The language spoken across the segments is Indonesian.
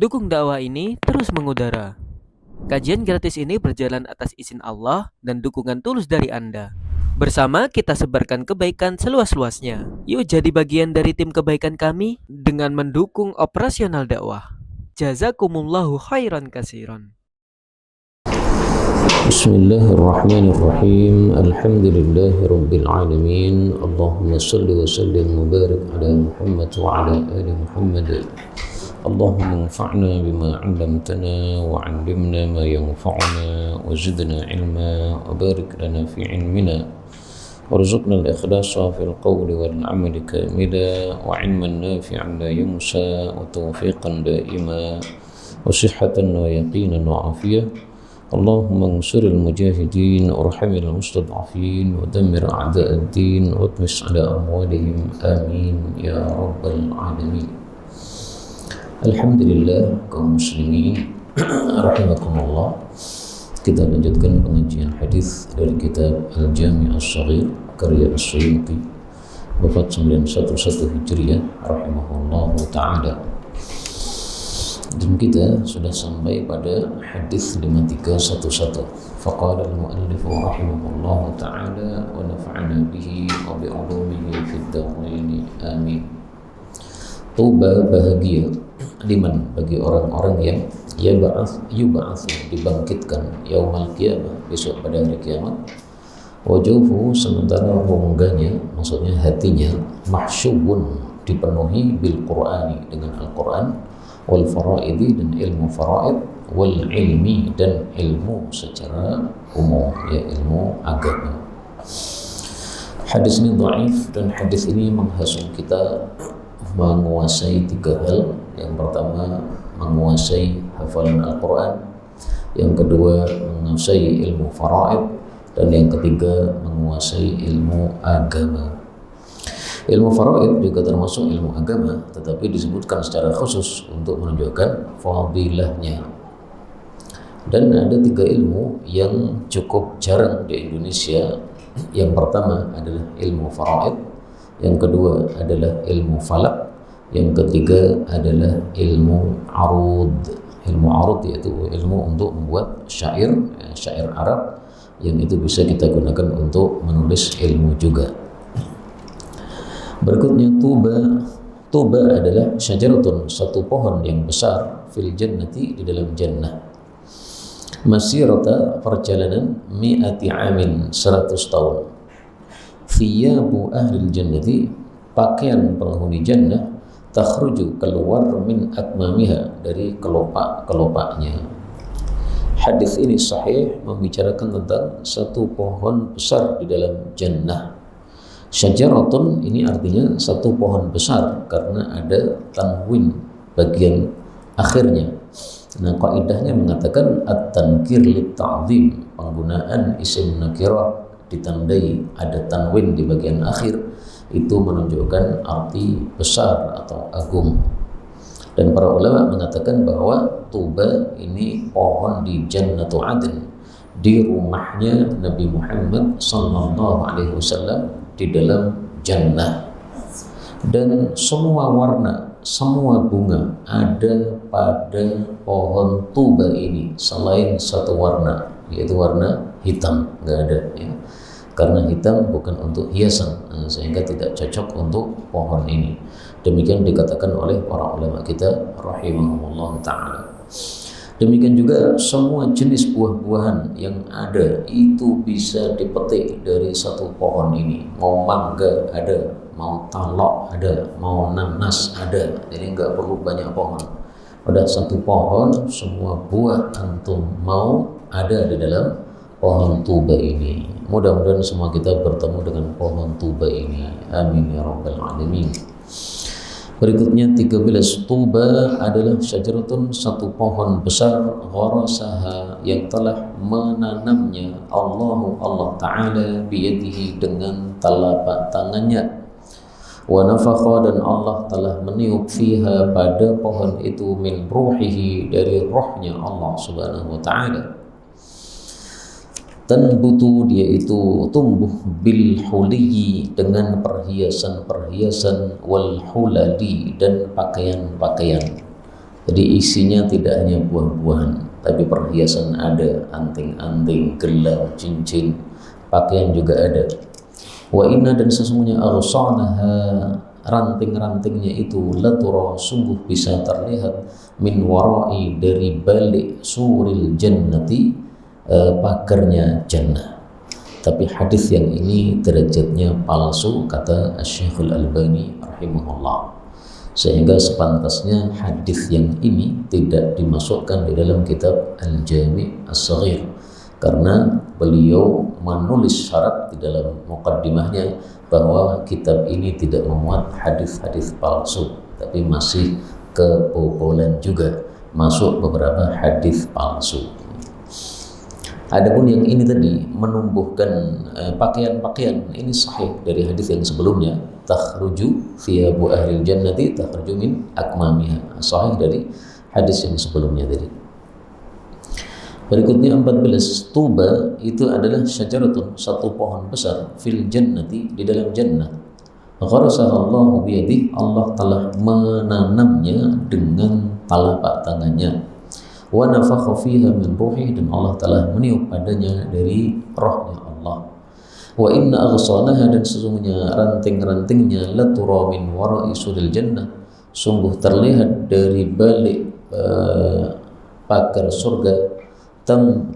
Dukung dakwah ini terus mengudara. Kajian gratis ini berjalan atas izin Allah dan dukungan tulus dari Anda. Bersama kita sebarkan kebaikan seluas-luasnya. Yuk jadi bagian dari tim kebaikan kami dengan mendukung operasional dakwah. Jazakumullahu khairan kasiran. Bismillahirrahmanirrahim. Alhamdulillahi rabbil alamin. Allahumma salli wa sallim wa barik ala Muhammad wa ala ali Muhammad. Allahumma anfa'na bima 'allamtana wa 'allimna ma yanfa'una wa zidna 'ilma wa barik lana fi 'ilmina warzuqna al-ikhlasa fil qawli wal 'amali kamila wa 'ilman nafi'an la yunsa wa tawfiqan daima wa sihhatan wa yaqinan wa afiyah. اللهم انصر المجاهدين وارحم المستضعفين ودمر أعداء الدين واطمس على أموالهم آمين يا رب العالمين. Alhamdulillah kaum muslimin rahimakumullah. Kita lanjutkan pengajian hadis dari kitab Al-Jami' As-Shaghir karya As-Suyuti wafat 911 Hijriah rahimahullahu ta'ala. Dan kita sudah sampai pada hadis 5311. Faqala al-muallif rahimahullahu ta'ala wa nafa'ana bihi wa bi 'ulumihi fid darain amin. Tuba, bahagia, liman, bagi orang-orang yang yub'ats dibangkitkan yaumal qiyamah, besok pada hari kiamat. Wajuhu, sementara rongganya, maksudnya hatinya, mahsyubun, dipenuhi bil Qur'ani, dengan Al-Qur'an, wal faraidi, dan ilmu faraid, wal ilmi, dan ilmu secara umum, ya ilmu agama. Hadis ini dhaif, dan hadis ini menghasut kita menguasai tiga hal. Yang pertama, menguasai hafalan Al-Quran. Yang kedua, menguasai ilmu faraid. Dan yang ketiga, menguasai ilmu agama. Ilmu faraid juga termasuk ilmu agama, tetapi disebutkan secara khusus untuk menunjukkan fadilahnya. Dan ada tiga ilmu yang cukup jarang di Indonesia. Yang pertama adalah ilmu faraid, yang kedua adalah ilmu falak, yang ketiga adalah ilmu arud. Ilmu arud yaitu ilmu untuk membuat syair, syair Arab, yang itu bisa kita gunakan untuk menulis ilmu juga. Berikutnya tuba. Tuba adalah syajaratun, satu pohon yang besar, fil jannati, di dalam jannah. Masirata, perjalanan, mi'ati amin, 100 tahun. Thiyabu ahlil jannati, pakaian penghuni jannah, takhruju, keluar, min akmamiha, dari kelopak-kelopaknya. Hadis ini sahih, membicarakan tentang satu pohon besar di dalam jannah. Syajaratun ini artinya satu pohon besar karena ada tanwin bagian akhirnya. Nah, kaidahnya mengatakan at-tankir lit-ta'zim, penggunaan isim nakirah ditandai ada tanwin di bagian akhir, itu menunjukkan arti besar atau agung. Dan para ulama mengatakan bahwa tuba ini pohon di Jannatu Adn, di rumahnya Nabi Muhammad sallallahu alaihi wasallam, di dalam jannah. Dan semua warna, semua bunga ada pada pohon tuba ini selain satu warna, yaitu warna hitam, nggak ada ya. Karena hitam bukan untuk hiasan, sehingga tidak cocok untuk pohon ini. Demikian dikatakan oleh para ulama kita rahimahumullah ta'ala. Demikian juga semua jenis buah-buahan yang ada itu bisa dipetik dari satu pohon ini. Mau mangga ada, mau talok ada, mau nanas ada. Jadi nggak perlu banyak pohon. Pada satu pohon semua buah antum mau ada di dalam pohon tuba ini. Mudah-mudahan semua kita bertemu dengan pohon tuba ini. Amin ya rabbal alamin. Berikutnya 13, tuba adalah syajaratun, satu pohon besar, gharasaha, yang telah menanamnya Allah Ta'ala biyadihi, dengan telapak tangannya. Wa nafakha, dan Allah telah meniup fiha, pada pohon itu, min ruhihi, dari rohnya Allah Subhanahu wa Ta'ala. Tanbutu, dia itu tumbuh, bil huliyi, dengan perhiasan-perhiasan, wal hulali, dan pakaian-pakaian. Jadi isinya tidak hanya buah-buahan, tapi perhiasan ada, anting-anting, gelang, cincin, pakaian juga ada. Wa inna, dan sesungguhnya aghsanaha, ranting-rantingnya itu, latura, sungguh bisa terlihat, min warai, dari balik, suril jannati, pagarnya jannah. Tapi hadis yang ini derajatnya palsu, kata Asy-Syaikh Al-Albani rahimahullah. Sehingga sepantasnya hadis yang ini tidak dimasukkan di dalam kitab Al-Jami' As-Saghir, karena beliau menulis syarat di dalam muqaddimahnya bahwa kitab ini tidak memuat hadis-hadis palsu, tapi masih kebobolan juga, masuk beberapa hadis palsu. Adapun yang ini tadi menumbuhkan pakaian-pakaian, ini sahih dari hadis yang sebelumnya, takhruju thiyabu ahlil jannati takhruju min akmamiha, sahih dari hadis yang sebelumnya tadi. Berikutnya 14, tuba itu adalah syajaratun, satu pohon besar, fil jannati, di dalam jannah. Gharasahallahu biyadih, Allah telah menanamnya dengan telapak tangannya. Wa nafakha fiha min ruhi, dan Allah telah meniup padanya dari rohnya Allah. Wa inna aghsanaha, dan sesungguhnya ranting-rantingnya, latura min wara'i sudil jannah, sungguh terlihat dari balik pagar surga.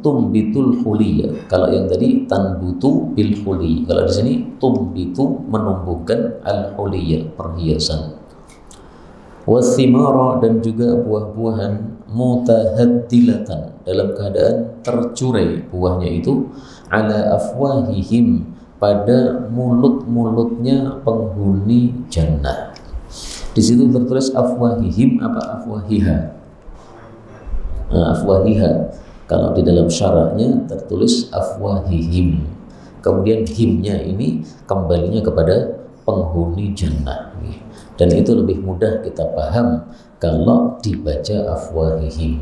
Tumbitul huliyah, kalau yang tadi tanbutu bil huli, kalau di sini tumbitu, menumbuhkan al huliyah, perhiasan. Wathimara, dan juga buah-buahan, mutahaddilatan, dalam keadaan tercurai buahnya itu, ala afwahihim, pada mulut-mulutnya penghuni jannah. Di situ tertulis afwahihim, apa afwahiha? Afwahiha. Kalau di dalam syarahnya tertulis afwahihim, kemudian himnya ini kembalinya kepada penghuni jannah, dan itu lebih mudah kita paham kalau dibaca afwahihim.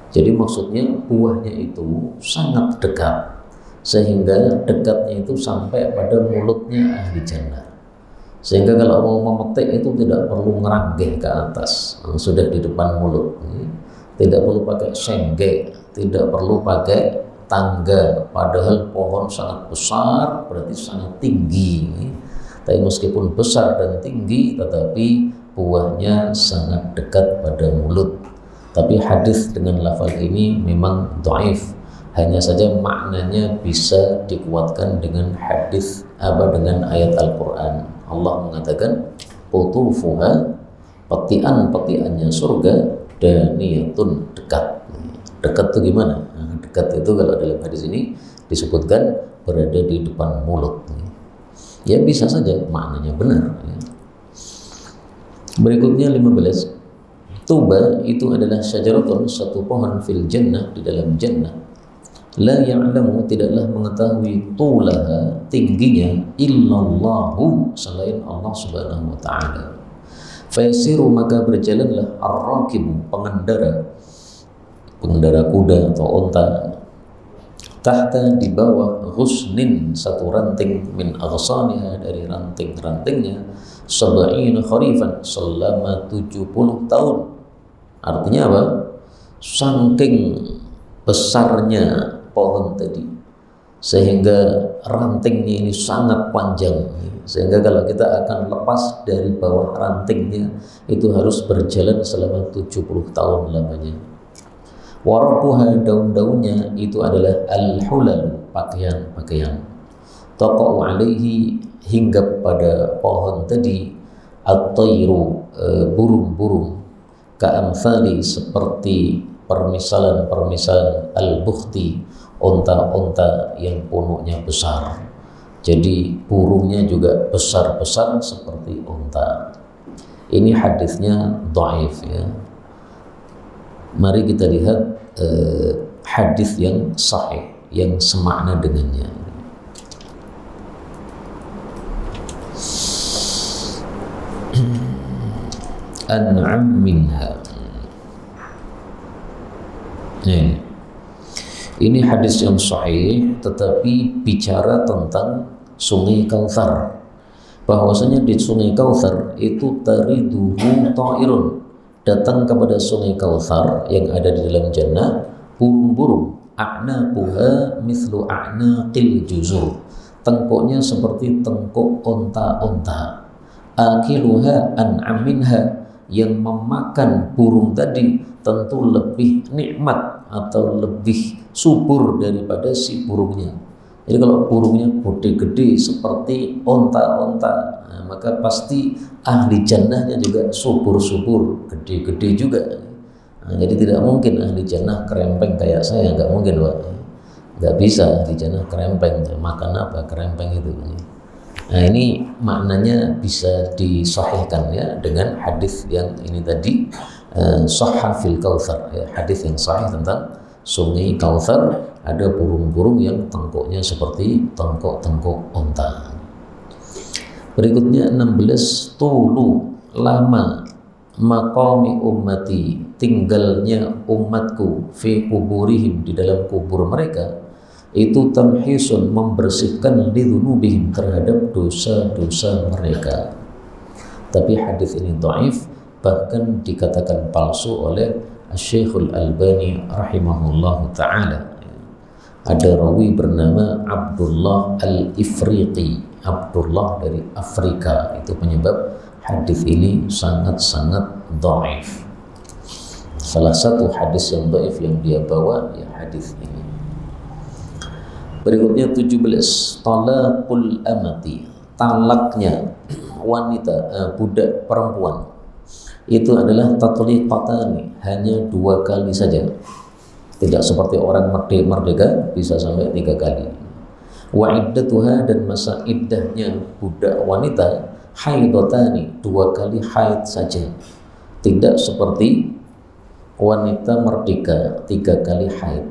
Jadi maksudnya buahnya itu sangat dekat, sehingga dekatnya itu sampai pada mulutnya ahli jannah, sehingga kalau mau memetik itu tidak perlu ngeranggeh ke atas, sudah di depan mulut. Tidak perlu pakai senggek, tidak perlu pakai tangga, padahal pohon sangat besar, berarti sangat tinggi. Tapi meskipun besar dan tinggi, tetapi buahnya sangat dekat pada mulut. Tapi hadis dengan lafaz ini memang dhaif, hanya saja maknanya bisa dikuatkan dengan hadis dengan ayat Al-Quran. Allah mengatakan qutufuha, petian-petiannya surga, daniyatun, dekat. Dekat itu gimana? Dekat itu kalau dalam hadis ini disebutkan berada di depan mulut. Ya bisa saja maknanya benar. Berikutnya 15, tuba itu adalah syajaratun, satu pohon, fil jannah, di dalam jannah. La ya'lamu, tidaklah mengetahui, tulaha, tingginya, illallahu, selain Allah subhanahu wa ta'ala. Fayasiru, maka berjalanlah, ar-rakibu, pengendara kuda atau onta, tahta, di bawah, ghusnin, satu ranting, min aghsaniha, dari ranting-rantingnya, sab'ina kharifan, selama 70 tahun. Artinya apa? Saking besarnya pohon tadi, sehingga rantingnya ini sangat panjang, sehingga kalau kita akan lepas dari bawah rantingnya itu harus berjalan selama 70 tahun lamanya. Warabuha, daun-daunnya itu adalah al-hulal, pakaian-pakaian. Taqa'u alaihi, hingga pada pohon tadi, at-tayru, burung-burung, ka'amthali, seperti permisalan-permisalan al-bukhti, onta-onta yang punuknya besar. Jadi burungnya juga besar-besar seperti onta. Ini hadisnya dhaif ya. Mari kita lihat hadis yang sahih, yang semakna dengannya. An'am minha. Ini hadis yang sahih, tetapi bicara tentang Sungai Kautsar, bahwasanya di Sungai Kautsar itu tariduhu ta'irun, datang kepada sungai Kautsar yang ada di dalam jannah burung-burung, a'naquha mithlu a'naqil juzur, tengkuknya seperti tengkuk onta-onta, akiluha an'am minha, yang memakan burung tadi tentu lebih nikmat atau lebih subur daripada si burungnya. Jadi kalau burungnya gede-gede seperti onta-onta, nah, maka pasti ahli jannahnya juga subur-subur, gede-gede juga. Nah, jadi tidak mungkin ahli jannah kerempeng kayak saya, nggak mungkin Pak. Nggak bisa ahli jannah kerempeng, makan apa kerempeng itu. Nah ini maknanya bisa disahihkan ya dengan hadis yang ini tadi, sahha fil kautsar, ya, hadis yang sahih tentang sungai Kautsar, ada burung-burung yang tengkuknya seperti tengkuk-tengkuk onta. Berikutnya 16, tulu, lama, maqami ummati, tinggalnya umatku, fi kuburihim, di dalam kubur mereka, itu tamhisun, membersihkan lidzunubihim, terhadap dosa-dosa mereka. Tapi hadis ini dhaif, bahkan dikatakan palsu oleh Syekhul Albani rahimahullahu ta'ala. Ada rawi bernama Abdullah Al-Ifriqi, Abdullah dari Afrika, itu penyebab hadis ini sangat-sangat dhaif. Salah satu hadis yang dhaif yang dia bawa ya hadis ini. Berikutnya 17, talaqul amati, talaknya wanita, budak perempuan, itu adalah tatliqatani, hanya 2 kali saja. Tidak seperti orang merdeka bisa sampai 3 kali. Wa iddatuha, dan masa iddahnya budak wanita, haidotani, 2 kali haid saja. Tidak seperti wanita merdeka 3 kali haid.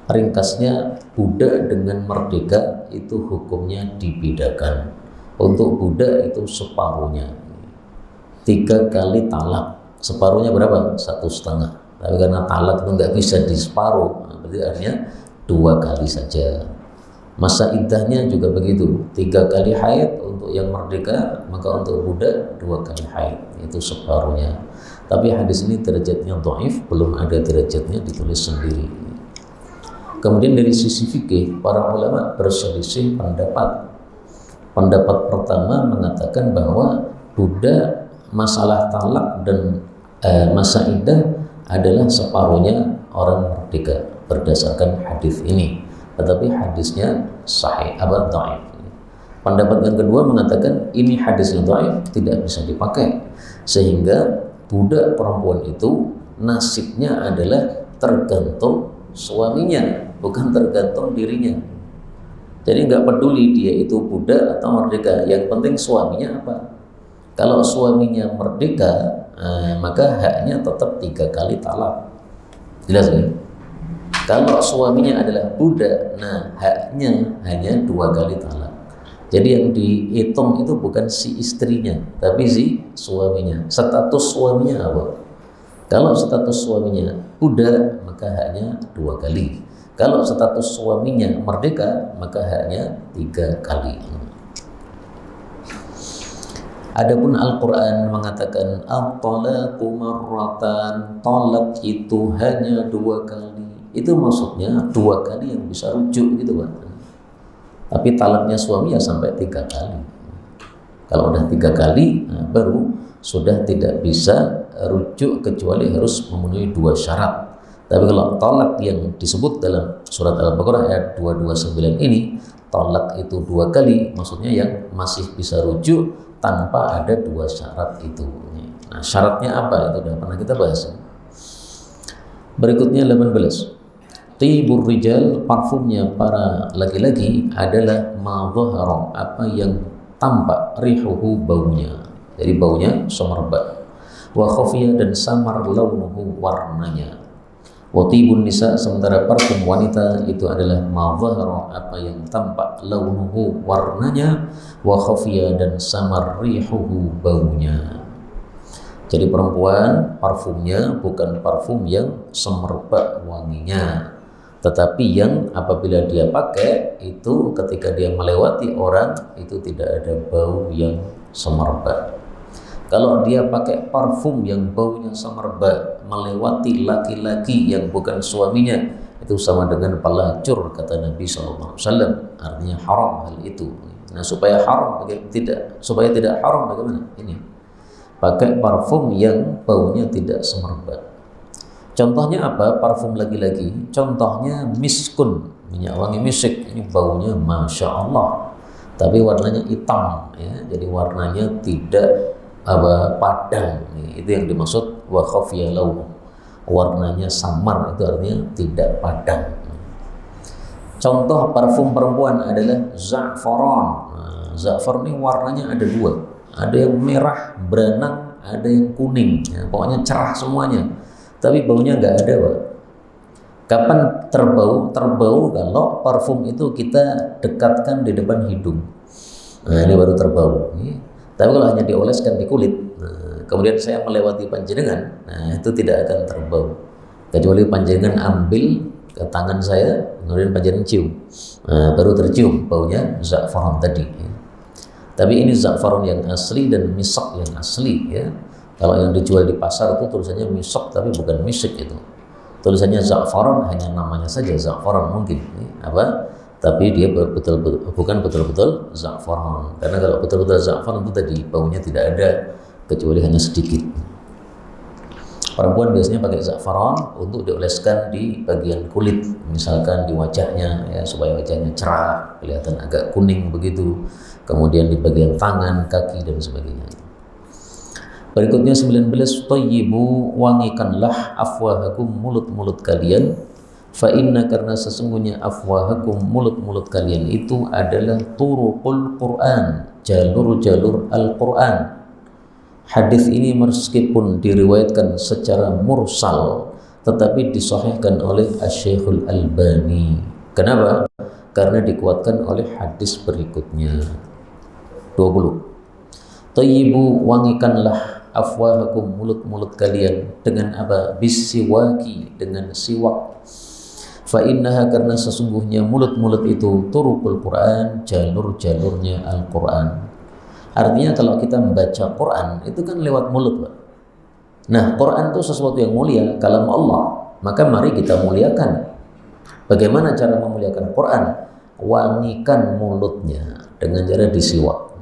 Ringkasnya, budak dengan merdeka itu hukumnya dibedakan. Untuk budak itu separuhnya, 3 kali talak. Separuhnya berapa? 1,5. Tapi karena talak itu nggak bisa di separuh, berarti artinya 2 kali saja. Masa iddahnya juga begitu, 3 kali haid untuk yang merdeka, maka untuk budak 2 kali haid, itu separuhnya. Tapi hadis ini derajatnya dhaif, belum ada derajatnya, ditulis sendiri. Kemudian dari sisi fikih, para ulama berselisih pendapat. Pendapat pertama mengatakan bahwa budak, masalah talak dan masa iddah adalah separuhnya orang merdeka berdasarkan hadis ini. Tetapi hadisnya sahih, dhaif. Pendapat yang kedua mengatakan ini hadis yang dhaif, tidak bisa dipakai, sehingga budak perempuan itu nasibnya adalah tergantung suaminya, bukan tergantung dirinya. Jadi nggak peduli dia itu budak atau merdeka, yang penting suaminya apa. Kalau suaminya merdeka, maka haknya tetap 3 kali talak. Jelas ya? Kalau suaminya adalah budak, nah haknya hanya 2 kali talak. Jadi yang dihitung itu bukan si istrinya, tapi si suaminya. Status suaminya apa? Kalau status suaminya budak, maka haknya 2 kali. Kalau status suaminya merdeka, maka haknya 3 kali. Adapun Al-Quran mengatakan at-talaqu marratan, talak itu hanya 2 kali. Itu maksudnya 2 kali yang bisa rujuk gitu Pak. Tapi talaknya suami ya sampai 3 kali. Kalau udah 3 kali, baru sudah tidak bisa rujuk kecuali harus memenuhi 2 syarat. Tapi kalau talak yang disebut dalam surat Al-Baqarah ayat 229 ini, talak itu 2 kali, maksudnya yang masih bisa rujuk tanpa ada 2 syarat itu. Nah, syaratnya apa? Itu sudah pernah kita bahas. Berikutnya 18. Tibur rijal, parfumnya para laki-laki adalah ma dhahara, apa yang tampak, rihuhu, baunya. Jadi baunya semerbak. Wa khafiya, dan samar, launuhu, warnanya. Wa tibun nisa, sementara parfum wanita itu adalah ma dhahara, apa yang tampak, launuhu, warnanya, wa khafiya, dan samar, rihuhu, baunya. Jadi perempuan parfumnya bukan parfum yang semerbak wanginya, tetapi yang apabila dia pakai itu ketika dia melewati orang itu tidak ada bau yang semerbak. Kalau dia pakai parfum yang baunya semerbak melewati laki-laki yang bukan suaminya, itu sama dengan pelacur, kata Nabi SAW. Artinya haram hal itu. Nah, supaya tidak haram bagaimana? Ini pakai parfum yang baunya tidak semerbak. Contohnya apa? Parfum lagi-lagi. Contohnya miskun, minyak wangi misik. Ini baunya masya Allah, tapi warnanya hitam, ya. Jadi warnanya tidak padang. Itu yang dimaksud wa khafiya launu. Warnanya samar, itu artinya tidak padang. Contoh parfum perempuan adalah za'faran. Nah, za'faran ini warnanya ada dua. Ada yang merah beranang, ada yang kuning. Ya, pokoknya cerah semuanya. Tapi baunya nggak ada, Pak. Kapan terbau? Terbau kalau parfum itu kita dekatkan di depan hidung. Nah, ini baru terbau. Tapi kalau hanya dioleskan di kulit, nah, kemudian saya melewati panjenengan, nah itu tidak akan terbau. Kecuali panjenengan ambil ke tangan saya, kemudian panjenengan cium, nah, baru tercium baunya za'faran tadi. Tapi ini za'faran yang asli dan misak yang asli, ya. Kalau yang dijual di pasar itu tulisannya misak tapi bukan misik itu. Tulisannya za'faran, hanya namanya saja za'faran mungkin. Apa? Tapi dia bukan betul-betul za'faran. Karena kalau betul-betul za'faran itu tadi baunya tidak ada kecuali hanya sedikit. Perempuan biasanya pakai za'faran untuk dioleskan di bagian kulit, misalkan di wajahnya, ya, supaya wajahnya cerah, kelihatan agak kuning begitu. Kemudian di bagian tangan, kaki dan sebagainya. Berikutnya 19, tayyibu, wangikanlah afwahakum, mulut-mulut kalian, fa inna, karena sesungguhnya afwahakum, mulut-mulut kalian itu adalah turuqul Quran, jalur-jalur Al-Quran. Hadis ini meskipun diriwayatkan secara mursal tetapi disahihkan oleh Asy-Syaikh Al-Albani. Kenapa? Karena dikuatkan oleh hadis berikutnya. 20. Tayyibu, wangikanlah afwahakum, mulut-mulut kalian dengan apa? Bisiwaki, dengan siwak. Fa innaha, karena sesungguhnya mulut-mulut itu turuqul Quran, jalur-jalurnya Al-Quran. Artinya kalau kita membaca Quran itu kan lewat mulut, Pak. Nah, Quran itu sesuatu yang mulia, kalam Allah, maka mari kita muliakan. Bagaimana cara memuliakan Quran? Wangikan mulutnya dengan cara disiwak.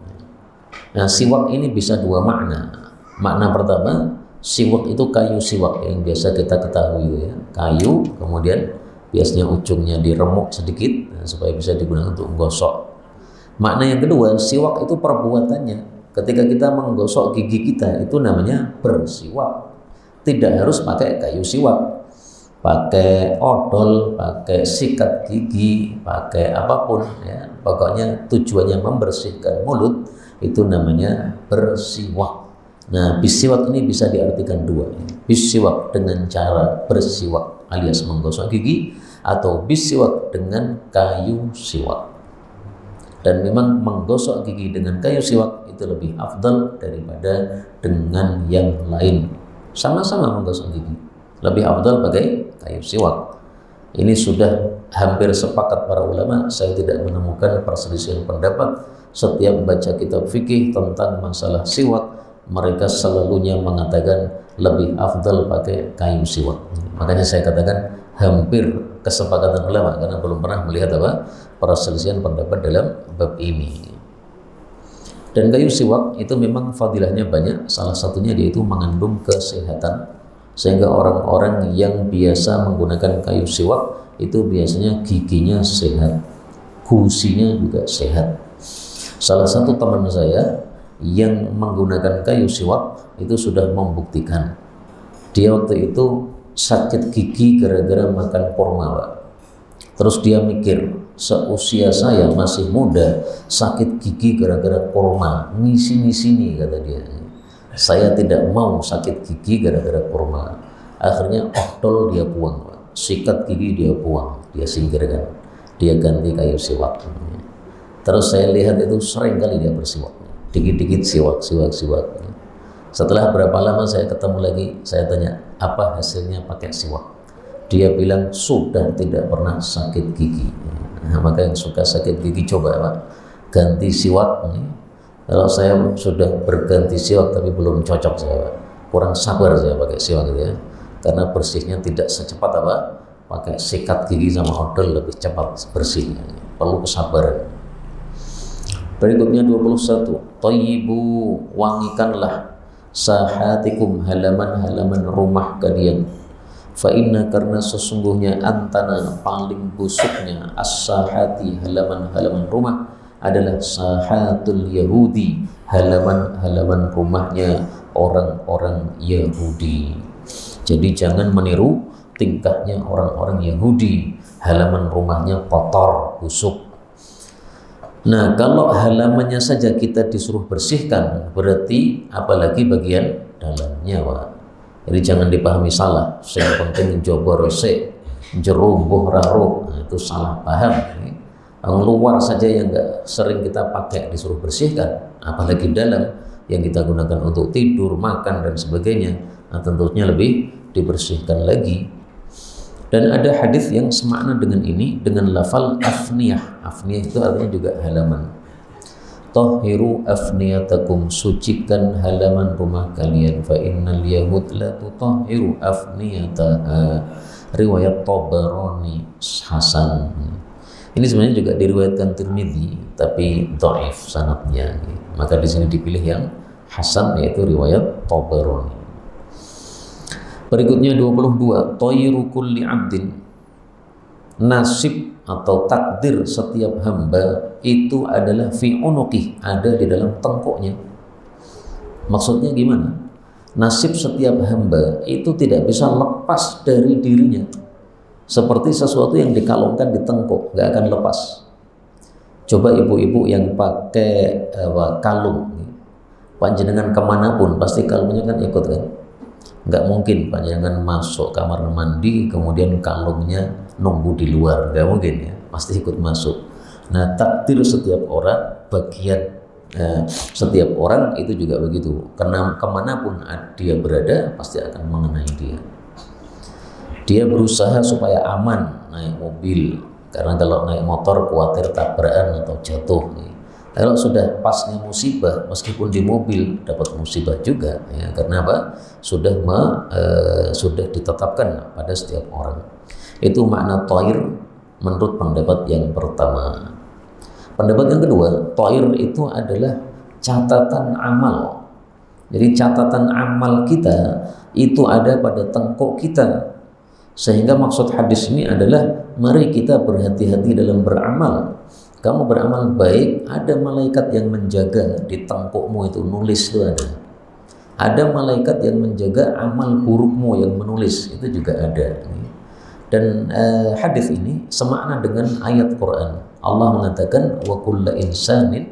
Nah, siwak ini bisa dua makna. Makna pertama, siwak itu kayu siwak yang biasa kita ketahui, ya. Kayu, kemudian biasanya ujungnya diremuk sedikit, nah, supaya bisa digunakan untuk menggosok. Makna yang kedua, siwak itu perbuatannya. Ketika kita menggosok gigi kita, itu namanya bersiwak. Tidak harus pakai kayu siwak, pakai odol, pakai sikat gigi, pakai apapun, ya. Pokoknya tujuannya membersihkan mulut, itu namanya bersiwak. Nah, bisiwak ini bisa diartikan dua, ya. Bisiwak dengan cara bersiwak alias menggosok gigi, atau bisiwak dengan kayu siwak. Dan memang menggosok gigi dengan kayu siwak itu lebih afdal daripada dengan yang lain. Sama-sama menggosok gigi, lebih afdal pakai kayu siwak. Ini sudah hampir sepakat para ulama. Saya tidak menemukan perselisihan pendapat. Setiap membaca kitab fikih tentang masalah siwak, mereka selalunya mengatakan lebih afdal pakai kayu siwak. Makanya saya katakan hampir kesepakatan ulama, karena belum pernah melihat apa perselisihan pendapat dalam bab ini. Dan kayu siwak itu memang fadilahnya banyak. Salah satunya yaitu mengandung kesehatan, sehingga orang-orang yang biasa menggunakan kayu siwak itu biasanya giginya sehat, gusinya juga sehat. Salah satu teman saya yang menggunakan kayu siwak itu sudah membuktikan. Dia waktu itu sakit gigi gara-gara makan kurma, Pak. Terus dia mikir, seusia saya masih muda, sakit gigi gara-gara kurma, ngisi-ngisi nih, kata dia. Saya tidak mau sakit gigi gara-gara kurma. Akhirnya odol dia buang, Pak. Sikat gigi dia buang, dia singkirkan, dia ganti kayu siwak. Terus saya lihat itu sering kali dia bersiwak, dikit-dikit siwak. Setelah berapa lama saya ketemu lagi, saya tanya, apa hasilnya pakai siwak? Dia bilang sudah tidak pernah sakit gigi. Nah, maka yang suka sakit gigi coba, Pak, ganti siwak, Kalau saya sudah berganti siwak tapi belum cocok saya, Pak. Kurang sabar saya pakai siwak gitu ya. Karena bersihnya tidak secepat apa? Pakai sikat gigi sama odol lebih cepat bersihnya. Perlu kesabaran. Berikutnya 21. Thayyibu, wangikanlah sahatikum, halaman-halaman rumah kalian. Fa inna, karena sesungguhnya antana, paling busuknya as-sahati, halaman-halaman rumah adalah sahatul Yahudi, halaman-halaman rumahnya orang-orang Yahudi. Jadi jangan meniru tingkahnya orang-orang Yahudi, halaman rumahnya kotor, busuk. Nah, kalau halamannya saja kita disuruh bersihkan, berarti apalagi bagian dalamnya, Pak. Jadi jangan dipahami salah. Yang penting jobor resik, jerumbuh raruh, nah, itu salah paham. Yang luar saja yang enggak sering kita pakai disuruh bersihkan, apalagi dalam yang kita gunakan untuk tidur, makan dan sebagainya, nah, tentunya lebih dibersihkan lagi. Dan ada hadis yang semakna dengan ini dengan lafal afniyah. Afniyah itu artinya juga halaman. Tahhiru afniyatakum, sucikan halaman rumah kalian, fa innal yahud la tutahhiru afniyataha. Riwayat Tabarani Hasan. Ini sebenarnya juga diriwayatkan Tirmidzi, tapi dhaif sanadnya. Maka di sini dipilih yang hasan, yaitu riwayat Tabarani. Berikutnya 22. Thayru kulli abdin, nasib atau takdir setiap hamba itu adalah fi unuqih, ada di dalam tengkuknya. Maksudnya gimana? Nasib setiap hamba itu tidak bisa lepas dari dirinya, seperti sesuatu yang dikalungkan di tengkuk, nggak akan lepas. Coba ibu-ibu yang pakai kalung, panjenengan kemanapun pasti kalungnya kan ikut kan. Nggak mungkin panjenengan masuk kamar mandi kemudian kalungnya nunggu di luar, nggak mungkin ya, pasti ikut masuk. Nah, takdir setiap orang, bagian setiap orang itu juga begitu, karena kemanapun dia berada pasti akan mengenai dia. Dia berusaha supaya aman naik mobil, karena kalau naik motor khawatir tabrakan atau jatuh. Kalau sudah pasnya musibah, meskipun di mobil dapat musibah juga, ya, karena apa? Sudah ditetapkan pada setiap orang. Itu makna thair menurut pendapat yang pertama. Pendapat yang kedua, thair itu adalah catatan amal. Jadi catatan amal kita itu ada pada tengkuk kita. Sehingga maksud hadis ini adalah mari kita berhati-hati dalam beramal. Kamu beramal baik, ada malaikat yang menjaga di tengkukmu itu, nulis itu ada. Ada malaikat yang menjaga amal burukmu yang menulis, itu juga ada. Dan hadis ini semakna dengan ayat Quran. Allah mengatakan wa kullu insanin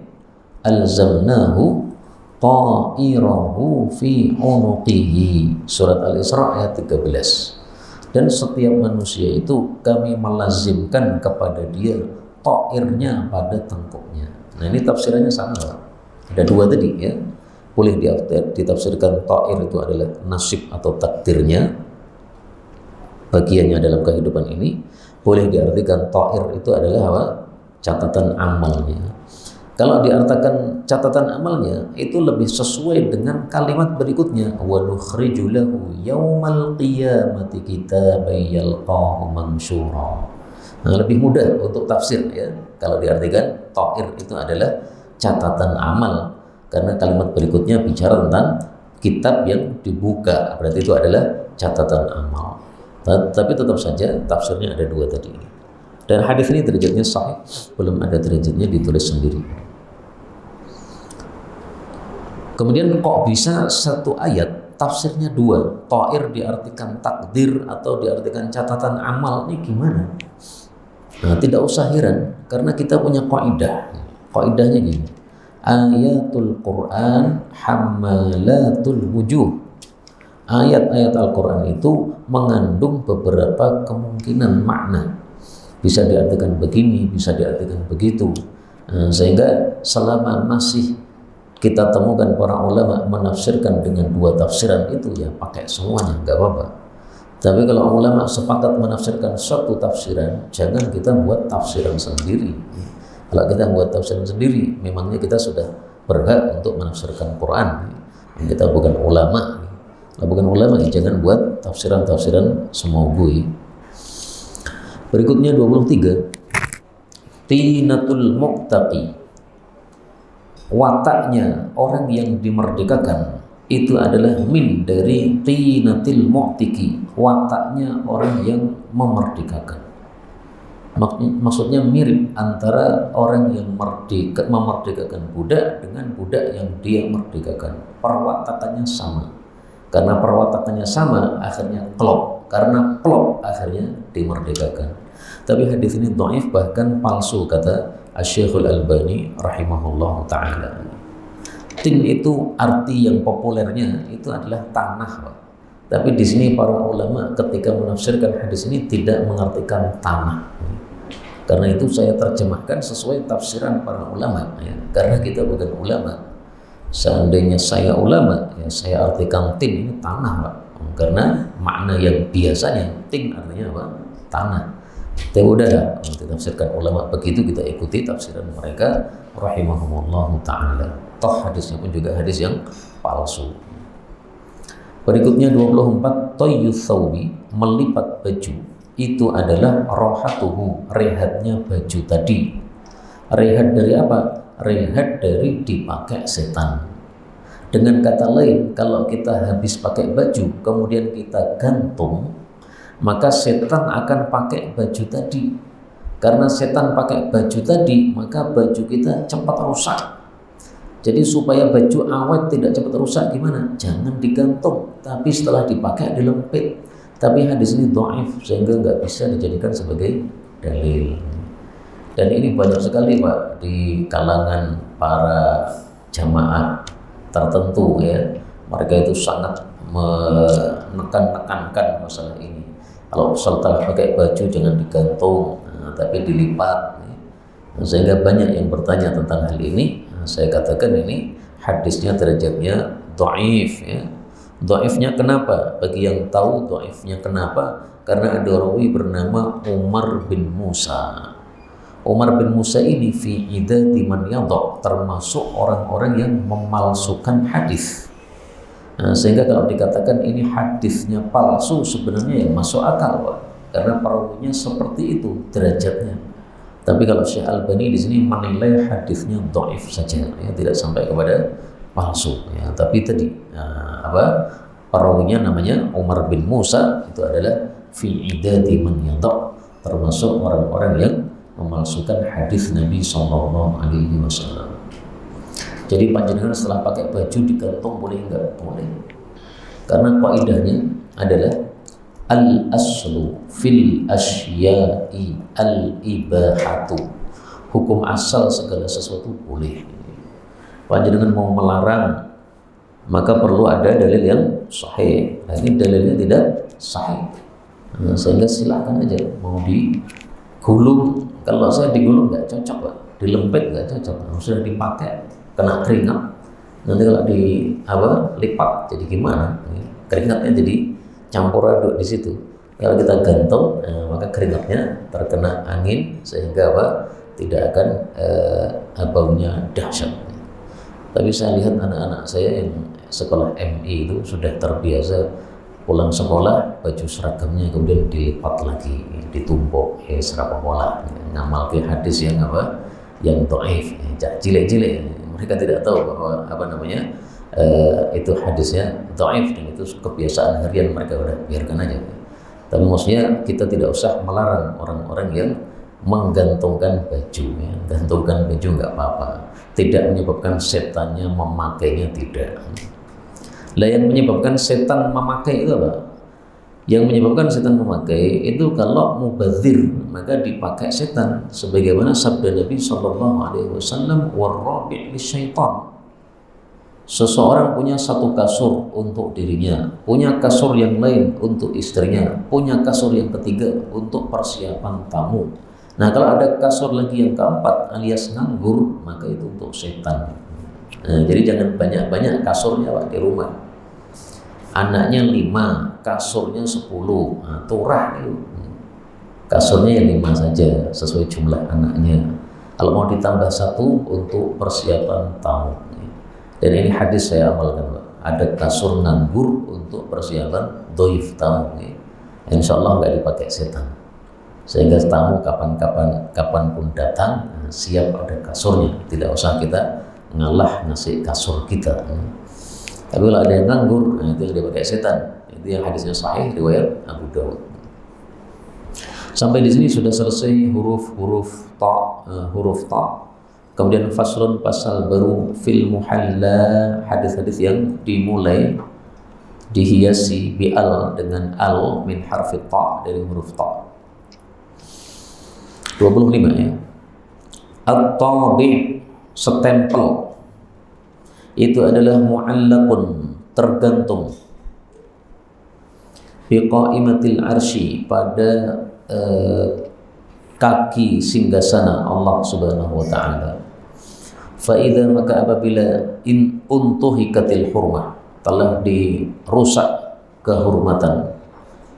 alzamnahu ta'irahu fi unuqihi. Surat Al-Isra ayat 13. Dan setiap manusia itu kami melazimkan kepada dia ta'irnya pada tengkuknya. Nah, ini tafsirannya sama, Pak. Ada dua tadi ya. Boleh ditafsirkan ta'ir itu adalah nasib atau takdirnya, bagiannya dalam kehidupan ini. Boleh diartikan ta'ir itu adalah apa? Catatan amalnya. Kalau diartikan catatan amalnya, itu lebih sesuai dengan kalimat berikutnya, wa nukhriju lahu yaumal qiyamati kitaban yalqahu mansyura. Nah, lebih mudah untuk tafsir ya. Kalau diartikan ta'ir itu adalah catatan amal, karena kalimat berikutnya bicara tentang kitab yang dibuka, berarti itu adalah catatan amal. Tapi tetap saja tafsirnya ada dua tadi. Dan hadis ini derajatnya sahih, belum ada derajatnya ditulis sendiri. Kemudian kok bisa satu ayat tafsirnya dua? Ta'ir diartikan takdir atau diartikan catatan amal, ini gimana? Nah, tidak usah heran, karena kita punya kaidah. Kaidahnya gini. Ayatul Quran hammalatul wujuh. Ayat-ayat Al-Quran itu mengandung beberapa kemungkinan makna. Bisa diartikan begini, bisa diartikan begitu. Sehingga selama masih kita temukan para ulama menafsirkan dengan dua tafsiran itu, ya pakai semuanya, nggak apa-apa. Tapi kalau ulama sepakat menafsirkan satu tafsiran, jangan kita buat tafsiran sendiri. Kalau kita buat tafsiran sendiri, memangnya kita sudah berhak untuk menafsirkan Quran. Kita bukan ulama. Kalau bukan ulama ya jangan buat tafsiran-tafsiran semaugu. Berikutnya 23. Tinatul muqtaqi, wataknya orang yang dimerdekakan itu adalah min dari tinatil mu'tiki, wataknya orang yang memerdekakan. Maksudnya mirip antara orang yang memerdekakan budak dengan budak yang dia merdekakan. Perwatakannya sama. Karena perwatakannya sama, akhirnya klop. Karena klop, akhirnya dimerdekakan. Tapi hadis ini dhaif, bahkan palsu, kata Asy-Syaikh Al-Albani rahimahullah ta'ala. Tin itu arti yang populernya itu adalah tanah, Pak. Tapi di sini para ulama ketika menafsirkan hadis ini tidak mengartikan tanah. Karena itu saya terjemahkan sesuai tafsiran para ulama, ya. Karena kita bukan ulama. Seandainya saya ulama, ya saya artikan tin ini tanah, Pak. Karena makna yang biasanya tin artinya apa? Tanah. Tapi udah ditafsirkan ulama begitu, kita ikuti tafsiran mereka rahimahumullah ta'ala. Toh hadisnya pun juga hadis yang palsu. Berikutnya 24, tayyus thawbi, melipat baju, itu adalah rohatuhu, rehatnya baju tadi. Rehat dari apa? Rehat dari dipakai setan. Dengan kata lain, kalau kita habis pakai baju kemudian kita gantung, maka setan akan pakai baju tadi. Karena setan pakai baju tadi, maka baju kita cepat rusak. Jadi supaya baju awet tidak cepat rusak gimana? Jangan digantung, tapi setelah dipakai dilempit. Tapi hadis ini dhaif sehingga nggak bisa dijadikan sebagai dalil. Dan ini banyak sekali, Pak, di kalangan para jamaah tertentu, ya. Mereka itu sangat menekankan masalah ini. Kalau setelah pakai baju jangan digantung, tapi dilipat. Sehingga banyak yang bertanya tentang hal ini. Saya katakan ini hadisnya derajatnya dhaif, ya. Dhaifnya kenapa? Bagi yang tahu dhaifnya kenapa? Karena ada rawi bernama Umar bin Musa. Umar bin Musa ini fi idati man yadha, termasuk orang-orang yang memalsukan hadis. Sehingga kalau dikatakan ini hadisnya palsu, sebenarnya yang masuk akal, Pak. Karena perawinya seperti itu derajatnya. Tapi kalau Syekh Albani di sini menilai hadisnya dhaif saja, ya, tidak sampai kepada palsu, ya. Tapi tadi perawinya namanya Umar bin Musa, itu adalah fi idati man yadha, termasuk orang-orang yang memalsukan hadis Nabi Sallallahu Alaihi Wasallam. Jadi panjenengan setelah pakai baju digantung boleh enggak? Boleh. Karena kaidahnya adalah al-aslu fil asya'i al-ibahatu. Hukum asal segala sesuatu boleh. Panjenengan mau melarang, maka perlu ada dalil yang sahih. Nah, ini dalilnya tidak sahih. Sehingga silakan aja mau digulung. Kalau saya digulung nggak cocok, Pak. Dilempit nggak cocok. Sudah dipakai kena keringat. Nanti kalau lipat jadi gimana? Keringatnya jadi campur aduk di situ. Kalau kita gantung, maka keringatnya terkena angin sehingga tidak akan baunya dahsyat. Tapi saya lihat anak-anak saya yang sekolah MI itu sudah terbiasa pulang sekolah baju seragamnya kemudian dilipat lagi, ditumpuk, serapa pola, ngamal ke hadis yang yang dhaif, cilik-cilik. Mereka tidak tahu bahwa itu hadisnya dhaif, dan itu kebiasaan harian mereka, udah biarkan aja. Tapi maksudnya kita tidak usah melarang orang-orang yang menggantungkan baju, ya. Gantungkan baju nggak apa-apa, tidak menyebabkan setannya memakainya, tidak. Lah yang menyebabkan setan memakai itu apa? Yang menyebabkan setan memakai itu kalau mubadzir, maka dipakai setan, sebagaimana sabda Nabi Sallallahu Alaihi Wasallam, warrabi' lisyaitan. Seseorang punya satu kasur untuk dirinya, punya kasur yang lain untuk istrinya, punya kasur yang ketiga untuk persiapan tamu. Nah, kalau ada kasur lagi yang keempat alias nganggur, maka itu untuk setan. Jadi jangan banyak-banyak kasurnya, Pak, di rumah. Anaknya 5, kasurnya 10, turah itu. Kasurnya yang 5 saja sesuai jumlah anaknya. Kalau mau ditambah 1 untuk persiapan tamu. Dan ini hadis saya amalkan, Pak. Ada kasur nganggur untuk persiapan doif tamu. Insya Allah nggak dipakai setan, sehingga tamu kapanpun datang siap ada kasurnya, tidak usah kita ngalah ngasih kasur kita. Tapi kalau ada yang nganggur, itu yang dipakai setan. Itu yang hadisnya sahih riwayat Abu Dawud. Sampai di sini sudah selesai huruf ta. Kemudian faslun, pasal baru, fil muhalla, hadis-hadis yang dimulai dihiasi bi al, dengan al min harfi ta, dari huruf ta. 25 ya. At-tabi', setempel, itu adalah mu'allaqun, tergantung, bi qaimatil arsy, pada kaki singgasana Allah Subhanahu wa taala. Fa idza, maka apabila untuhikatil hurmah, telah dirusak kehormatan,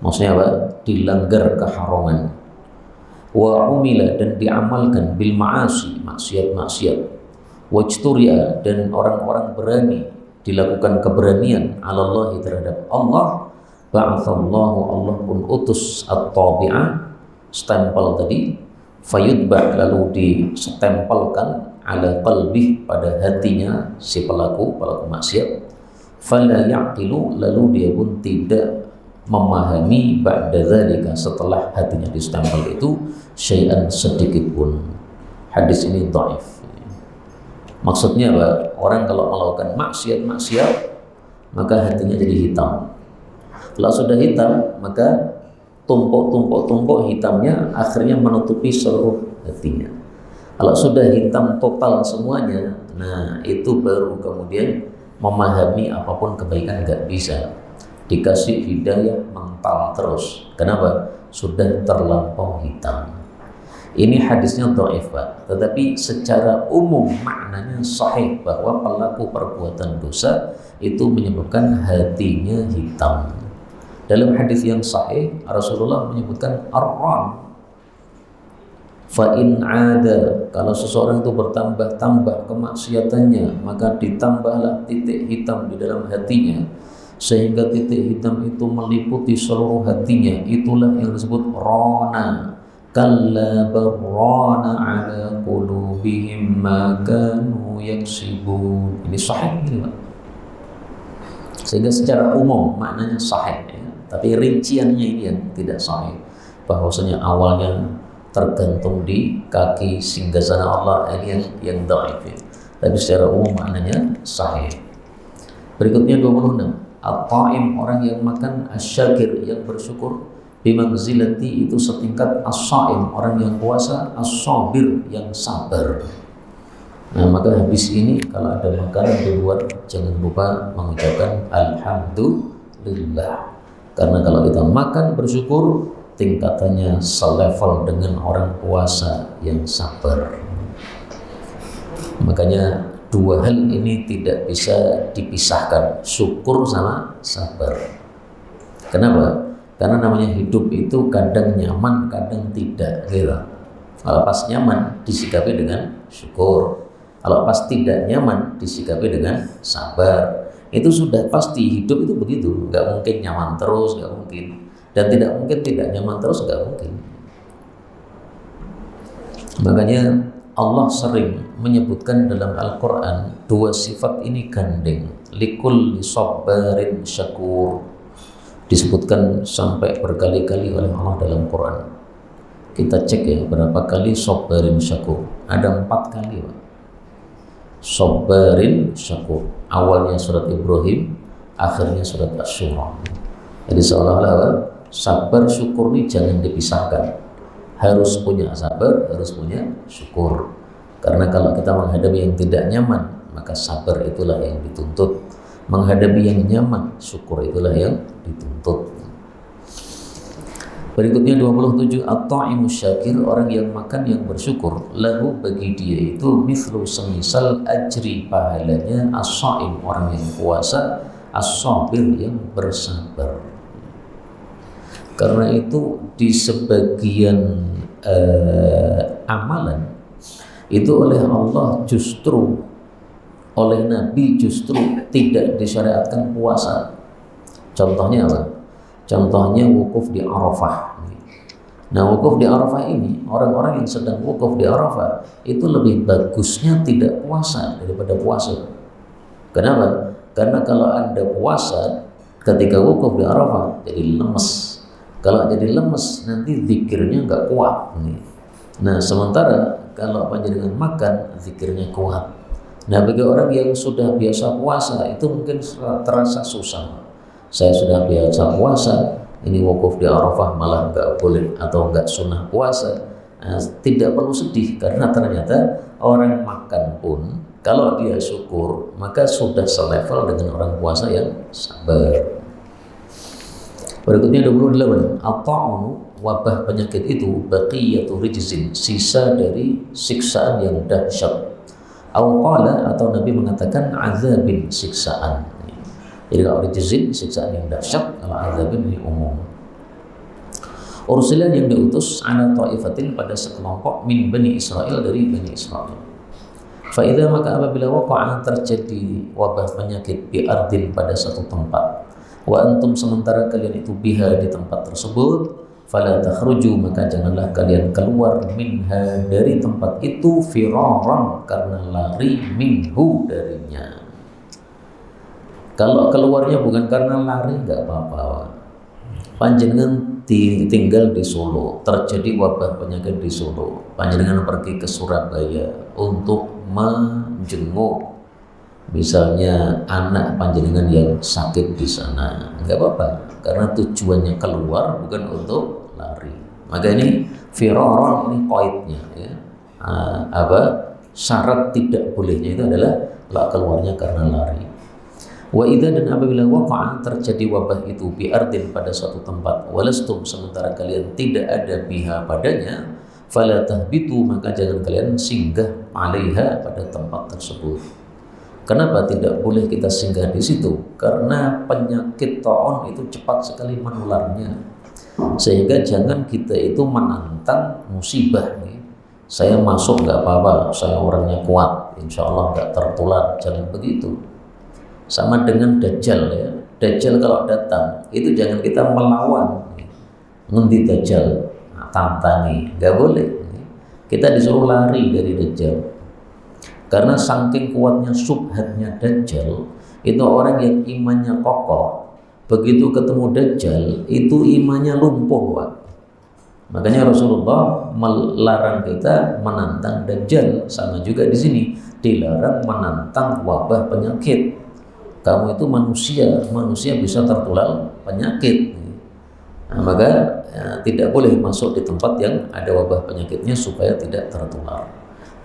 maksudnya apa? Dilanggar keharaman. Wa umila, dan diamalkan, bil ma'asi, maksiat-maksiat. Wajturiya, dan orang-orang berani, dilakukan keberanian, alallahi, terhadap Allah. Ba'athallahu, Allah pun utus at-tabi'ah, stempel tadi, fayudba', lalu distempelkan, ala qalbih, pada hatinya si pelaku maksiat. Fala ya'qilu, lalu dia pun tidak memahami, ba'da dzalika, setelah hatinya distempel itu, syai'an, sedikit pun. Hadis ini dhaif. Maksudnya apa? Orang kalau melakukan maksiat, maka hatinya jadi hitam. Kalau sudah hitam, maka tumpuk hitamnya akhirnya menutupi seluruh hatinya. Kalau sudah hitam total semuanya, nah itu baru kemudian memahami apapun kebaikan nggak bisa. Dikasih hidayah mental terus. Kenapa? Sudah terlampau hitam. Ini hadisnya dhaif, Pak. Tetapi secara umum maknanya sahih, bahwa pelaku perbuatan dosa itu menyebabkan hatinya hitam. Dalam hadis yang sahih, Rasulullah menyebutkan ar-ran. Fa in ada, kalau seseorang itu bertambah kemaksiatannya, maka ditambahlah titik hitam di dalam hatinya, sehingga titik hitam itu meliputi seluruh hatinya. Itulah yang disebut rana. Kalla barrana ala qulubihim ma kanu yaksibun. Ini sahih ini, Pak. Sehingga secara umum maknanya sahih ya. Tapi rinciannya ini yang tidak sahih, bahwasanya awalnya tergantung di kaki singgasana Allah, ini yang dhaif ya. Tapi secara umum maknanya sahih. Berikutnya 26. At-ta'im, orang yang makan, asyakir, yang bersyukur, bimanzilati, itu setingkat as-saim, orang yang puasa, as-sabir, yang sabar. Nah, maka habis ini kalau ada makanan di luar, jangan lupa mengucapkan alhamdulillah. Karena kalau kita makan bersyukur, tingkatannya selevel dengan orang puasa yang sabar. Makanya dua hal ini tidak bisa dipisahkan, syukur sama sabar. Kenapa? Karena namanya hidup itu kadang nyaman, kadang tidak, gitu. Kalau pas nyaman disikapi dengan syukur, kalau pas tidak nyaman disikapi dengan sabar. Itu sudah pasti, hidup itu begitu, nggak mungkin nyaman terus, nggak mungkin, dan tidak mungkin tidak nyaman terus, nggak mungkin. Makanya Allah sering menyebutkan dalam Al-Quran dua sifat ini gandeng, likulli sabarin syakur, disebutkan sampai berkali-kali oleh Allah dalam Quran. Kita cek ya, berapa kali sabarin syakur? Ada 4 kali, Pak. Sabarin syakur, awalnya surat Ibrahim, akhirnya surat Asy-Syura. Jadi seolah-olah sabar syukur ini jangan dipisahkan, harus punya sabar, harus punya syukur. Karena kalau kita menghadapi yang tidak nyaman, maka sabar itulah yang dituntut. Menghadapi yang nyaman, syukur itulah yang dituntut. Berikutnya 27, at-ta'imus syakir, orang yang makan yang bersyukur, lahu, bagi dia itu, mithlu, semisal, ajri, pahalanya, as-sha'im, orang yang puasa, as-sabir, yang bersabar. Karena itu di sebagian amalan itu oleh Allah justru oleh Nabi justru tidak disyariatkan puasa. Contohnya apa? Contohnya wukuf di Arafah. Nah, wukuf di Arafah ini, orang-orang yang sedang wukuf di Arafah itu lebih bagusnya tidak puasa daripada puasa. Kenapa? Karena kalau Anda puasa ketika wukuf di Arafah jadi lemes. Kalau jadi lemes nanti zikirnya nggak kuat. Nah, sementara kalau panjenengan makan zikirnya kuat. Nah, bagi orang yang sudah biasa puasa itu mungkin terasa susah. Saya sudah biasa puasa, ini wukuf di Arafah malah nggak boleh atau nggak sunnah puasa. Nah, tidak perlu sedih karena ternyata orang makan pun kalau dia syukur maka sudah selevel dengan orang puasa yang sabar. Berikutnya 28, at-ta'unu, wabah penyakit itu baqiyatu rijzin, sisa dari siksaan yang dahsyat. Au qala, atau Nabi mengatakan azabin, siksaan. Jadi kalau rijzin siksaan yang dahsyat, kalau azabin ini umum. Ursilan yang diutus ala ta'ifatin pada sekelompok min Bani Israel, dari Bani Israel. Fa'idha, maka apabila waqa'a, terjadi wabah penyakit bi ardin, pada satu tempat, wa antum, sementara kalian itu biha, di tempat tersebut, fala takhruju, maka janganlah kalian keluar, minha, dari tempat itu, firaran, karena lari, minhu, darinya. Kalau keluarnya bukan karena lari nggak apa-apa. Panjenengan tinggal di Solo, terjadi wabah penyakit di Solo, panjenengan pergi ke Surabaya untuk menjenguk misalnya anak panjenengan yang sakit di sana, nggak apa-apa, karena tujuannya keluar bukan untuk lari. Maka ini firaron, ini koidnya, ya. Syarat tidak bolehnya itu adalah keluarnya karena lari. Wa idza, dan apabila waqa'a, terjadi wabah itu bi ardin, pada suatu tempat, walastum, sementara kalian tidak ada biha, padanya, fala tahbitu, maka jangan kalian singgah alaiha, pada tempat tersebut. Kenapa tidak boleh kita singgah di situ? Karena penyakit ta'un itu cepat sekali menularnya. Sehingga jangan kita itu menantang musibah. Saya masuk nggak apa-apa, saya orangnya kuat, insya Allah nggak tertular. Jangan begitu. Sama dengan Dajjal, ya. Dajjal kalau datang itu jangan kita melawan. Ngendi Dajjal, tantangi, nggak boleh. Kita disuruh lari dari Dajjal. Karena saking kuatnya subhatnya Dajjal, itu orang yang imannya kokoh, begitu ketemu Dajjal itu imannya lumpuh, Pak. Makanya Rasulullah melarang kita menantang Dajjal. Sama juga di sini dilarang menantang wabah penyakit. Kamu itu manusia bisa tertular penyakit. Nah, maka tidak boleh masuk di tempat yang ada wabah penyakitnya supaya tidak tertular.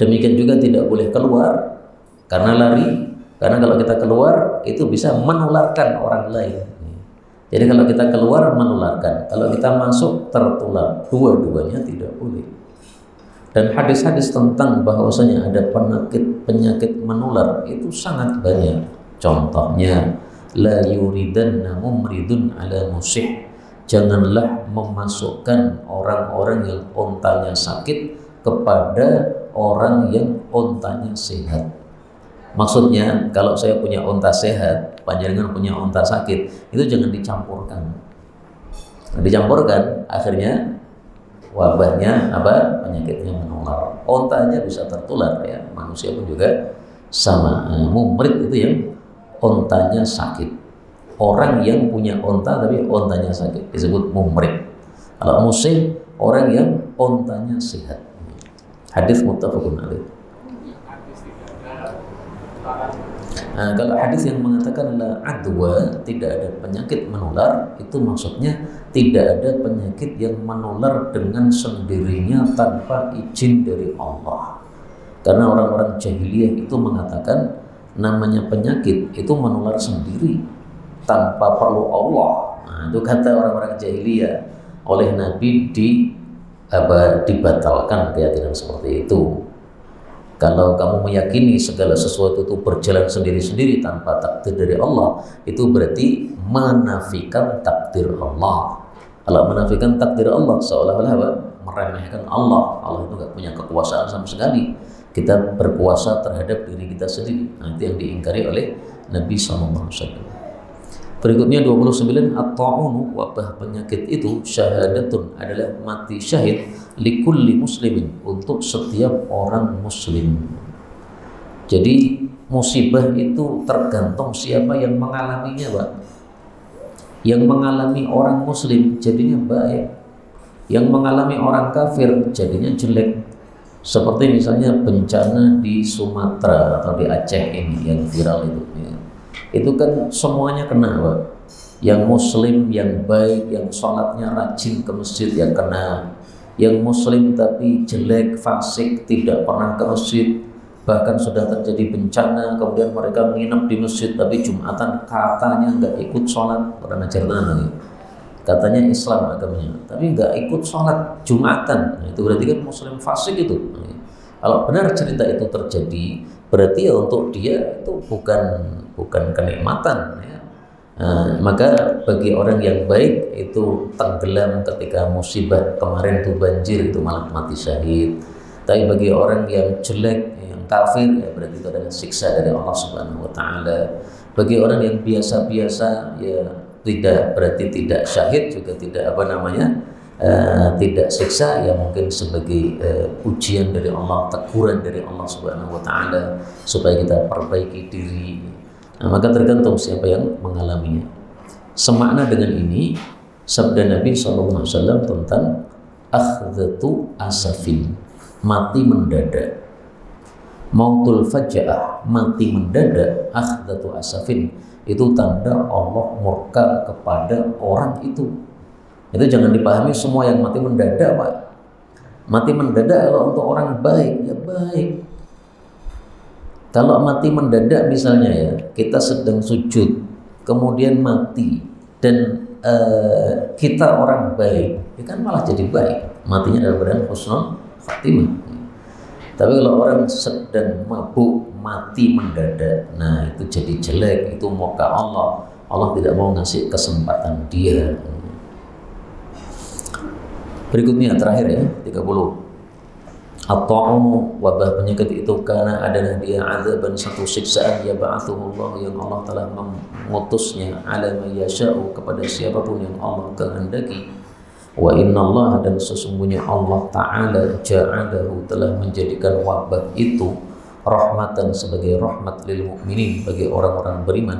Demikian juga tidak boleh keluar karena lari, karena kalau kita keluar itu bisa menularkan orang lain. Jadi kalau kita keluar menularkan, kalau kita masuk tertular, dua-duanya tidak boleh. Dan hadis-hadis tentang bahwasanya ada penyakit menular itu sangat banyak. Contohnya, la yuridanna mumridun ala musih, janganlah memasukkan orang-orang yang ontanya sakit kepada orang yang ontanya sehat. Maksudnya kalau saya punya onta sehat, panjenengan punya onta sakit, itu jangan dicampurkan. Dicampurkan akhirnya wabahnya penyakitnya menular. Ontanya bisa tertular, ya. Manusia pun juga sama. Mumrid itu yang ontanya sakit. Orang yang punya onta tapi ontanya sakit disebut mumrid. Kalau musih, orang yang ontanya sehat. Hadis muttafaqun alaih. Nah, kalau hadis yang mengatakan la adwa, tidak ada penyakit menular, itu maksudnya tidak ada penyakit yang menular dengan sendirinya tanpa izin dari Allah. Karena orang-orang jahiliyah itu mengatakan namanya penyakit itu menular sendiri tanpa perlu Allah. Nah, itu kata orang-orang jahiliyah. Oleh Nabi dibatalkan keyakinan seperti itu. Kalau kamu meyakini segala sesuatu itu berjalan sendiri-sendiri tanpa takdir dari Allah, itu berarti menafikan takdir Allah. Kalau menafikan takdir Allah, seolah-olah meremehkan Allah. Allah itu nggak punya kekuasaan sama sekali. Kita berkuasa terhadap diri kita sendiri. Nah, itu yang diingkari oleh Nabi SAW. Berikutnya 29, at-ta'unu, wabah penyakit itu syahadatun, adalah mati syahid likulli muslimin, untuk setiap orang muslim. Jadi musibah itu tergantung siapa yang mengalaminya, Pak. Yang mengalami orang muslim jadinya baik, yang mengalami orang kafir jadinya jelek. Seperti misalnya bencana di Sumatera atau di Aceh ini yang viral itu ya. Itu kan semuanya kena, Pak. Yang muslim, yang baik, yang sholatnya rajin ke masjid yang kena. Yang muslim tapi jelek, fasik, tidak pernah ke masjid, bahkan sudah terjadi bencana, kemudian mereka nginep di masjid tapi Jumatan katanya nggak ikut sholat, orang ajar lagi. Katanya Islam agamanya, tapi nggak ikut sholat Jumatan. Nah, itu berarti kan muslim fasik itu. Nah, kalau benar cerita itu terjadi, berarti ya untuk dia itu bukan kenikmatan ya. Maka bagi orang yang baik itu tenggelam ketika musibah kemarin itu banjir, itu malah mati syahid. Tapi bagi orang yang jelek, yang kafir, ya berarti itu adalah siksa dari Allah Subhanahu wa taala. Bagi orang yang biasa-biasa, ya berarti tidak syahid, juga tidak tidak siksa, ya mungkin sebagai ujian dari Allah, teguran dari Allah Subhanahu wa taala supaya kita perbaiki diri. Nah, maka tergantung siapa yang mengalaminya. Semakna dengan ini sabda Nabi SAW tentang akhdatu asafin, mati mendadak. Mautul faja'ah, mati mendadak, akhdatu asafin, itu tanda Allah murka kepada orang itu. Itu jangan dipahami semua yang mati mendadak, Pak. Mati mendadak kalau untuk orang baik, ya baik. Kalau mati mendadak misalnya ya, kita sedang sujud, kemudian mati, dan kita orang baik, ya kan malah jadi baik. Matinya dalam keadaan husnul khatimah. Tapi kalau orang sedang mabuk, mati mendadak, nah itu jadi jelek, itu muka Allah. Allah tidak mau ngasih kesempatan dia. Berikutnya terakhir ya, 30. At-ta'unu, wabah penyakit itu, karena adalah dia azaban, satu siksaan, ya ba'athuhullah, yang Allah telah mengutusnya, ala ma yasha'u, kepada siapapun yang Allah kehendaki. Wa innallaha, dan sesungguhnya Allah Ta'ala ja'alahu, telah menjadikan wabah itu rahmatan, sebagai rahmat lil mu'minin, bagi orang-orang beriman.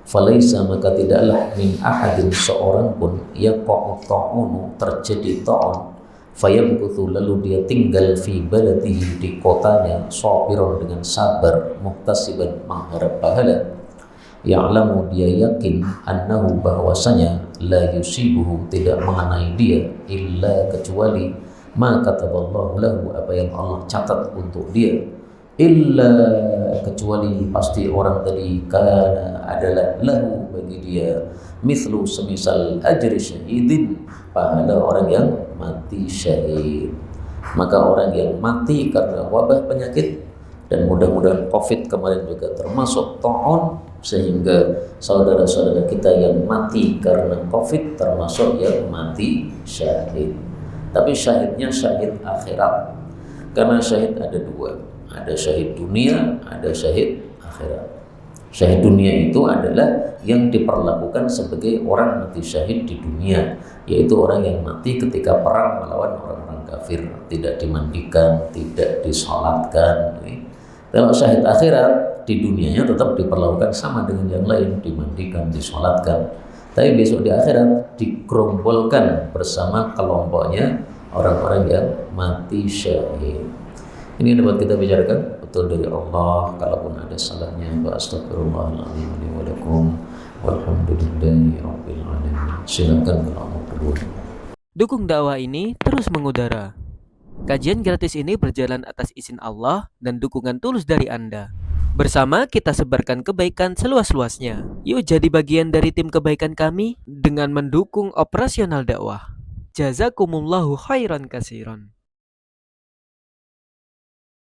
Falaisa, maka tidaklah min ahadin, seorang pun, yaqa'u ta'unu, terjadi ta'un, fayamkuthu, lalu dia tinggal, fi baladihi, di kotanya, sabiron, dengan sabar, muhtasiban, mengharap pahala, ya'lamu, dia yakin, annahu, bahwasanya, la yusibuhu, tidak mengenai dia, illa, kecuali, ma kataballahu lahu, apa yang Allah catat untuk dia, illa, kecuali pasti orang tadi, kana, adalah, lahu, bagi dia, mithlu, semisal ajri syahidin, pahala orang yang mati syahid. Maka orang yang mati karena wabah penyakit, dan mudah-mudahan COVID kemarin juga termasuk ta'un, sehingga saudara-saudara kita yang mati karena COVID termasuk yang mati syahid. Tapi syahidnya syahid akhirat, karena syahid ada dua, ada syahid dunia, ada syahid akhirat. Syahid dunia itu adalah yang diperlakukan sebagai orang mati syahid di dunia, yaitu orang yang mati ketika perang melawan orang-orang kafir, tidak dimandikan, tidak disolatkan. Kalau syahid akhirat, di dunianya tetap diperlakukan sama dengan yang lain, dimandikan, disolatkan. Tapi besok di akhirat digerombolkan bersama kelompoknya orang-orang yang mati syahid. Ini yang dapat kita bicarakan, betul dari Allah. Kalaupun ada salahnya, astagfirullahaladzim li wa lakum, walhamdulillahi rabbil alamin. Silakan kalau mau kedua. Dukung dakwah ini terus mengudara. Kajian gratis ini berjalan atas izin Allah dan dukungan tulus dari Anda. Bersama kita sebarkan kebaikan seluas-luasnya. Yuk jadi bagian dari tim kebaikan kami dengan mendukung operasional dakwah. Jazakumullahu khairan katsiran.